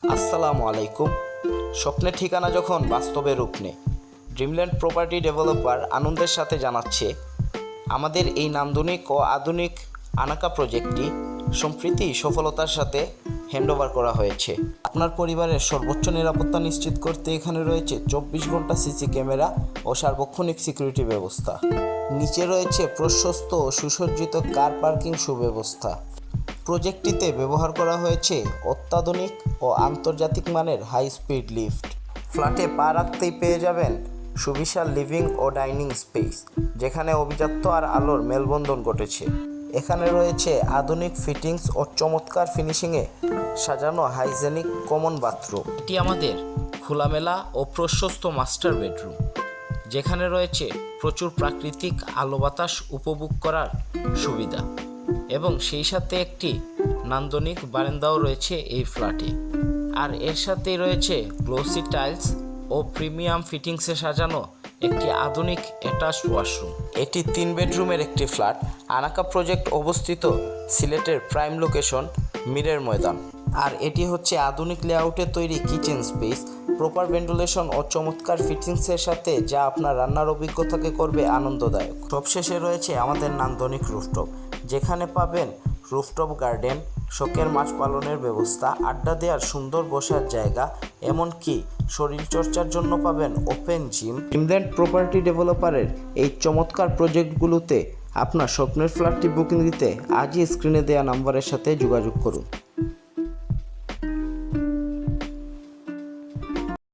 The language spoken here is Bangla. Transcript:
আসসালামু আলাইকুম। স্বপ্নের ঠিকানা যখন বাস্তবে রূপ নেয়, ড্রিমল্যান্ড প্রপার্টি ডেভেলপার আনন্দের সাথে জানাচ্ছে আমাদের এই নান্দনিক ও আধুনিক আনাকা প্রজেক্টটি সম্প্রতি সফলতার সাথে হ্যান্ডওভার করা হয়েছে। আপনার পরিবারের সর্বোচ্চ নিরাপত্তা নিশ্চিত করতে এখানে রয়েছে 24 ঘন্টা সিসি ক্যামেরা ও সার্বক্ষণিক সিকিউরিটি ব্যবস্থা। নিচে রয়েছে প্রশস্ত ও সুসজ্জিত কার পার্কিং সুব্যবস্থা। প্রজেক্টটিতে ব্যবহার করা হয়েছে অত্যাধুনিক ও আন্তর্জাতিক মানের হাই স্পিড লিফট। ফ্ল্যাটে পা রাখতেই পেয়ে যাবেন সুবিশাল লিভিং ও ডাইনিং স্পেস, যেখানে অভিজাত্য আর আলোর মেলবন্ধন ঘটেছে। এখানে রয়েছে আধুনিক ফিটিংস ও চমৎকার ফিনিশিংয়ে সাজানো হাইজেনিক কমন বাথরুম। এটি আমাদের খোলামেলা ও প্রশস্ত মাস্টার বেডরুম, যেখানে রয়েছে প্রচুর প্রাকৃতিক আলো বাতাস উপভোগ করার সুবিধা এবং সেই সাথে একটি নান্দনিক বারান্দাও রয়েছে এই ফ্ল্যাটে। আর এর সাথেই রয়েছে গ্লোসি টাইলস ও প্রিমিয়াম ফিটিংসে সাজানো একটি আধুনিক অ্যাটাচড ওয়াশরুম। এটি 3 বেডরুমের একটি ফ্ল্যাট। আনাকা প্রজেক্ট অবস্থিত সিলেটের প্রাইম লোকেশন মিরের ময়দান। আর এটি হচ্ছে আধুনিক লেআউটে তৈরি কিচেন স্পেস, প্রপার ভেন্টিলেশন ও চমৎকার ফিটিংসের সাথে, যা আপনার রান্নার অভিজ্ঞতাকে করবে আনন্দদায়ক। সবশেষে রয়েছে আমাদের নান্দনিক রুফটপ, যেখানে পাবেন রুফটপ গার্ডেন, শখের মাছ পালনের ব্যবস্থা, আড্ডা দেওয়ার সুন্দর বসার জায়গা, এমনকি শরীরচর্চার জন্য পাবেন ওপেন জিম। ড্রিমল্যান্ড প্রপার্টি ডেভেলপারের এই চমৎকার প্রজেক্টগুলোতে আপনার স্বপ্নের ফ্ল্যাটটি বুকিং দিতে আজই স্ক্রিনে দেওয়া নাম্বারের সাথে যোগাযোগ করুন।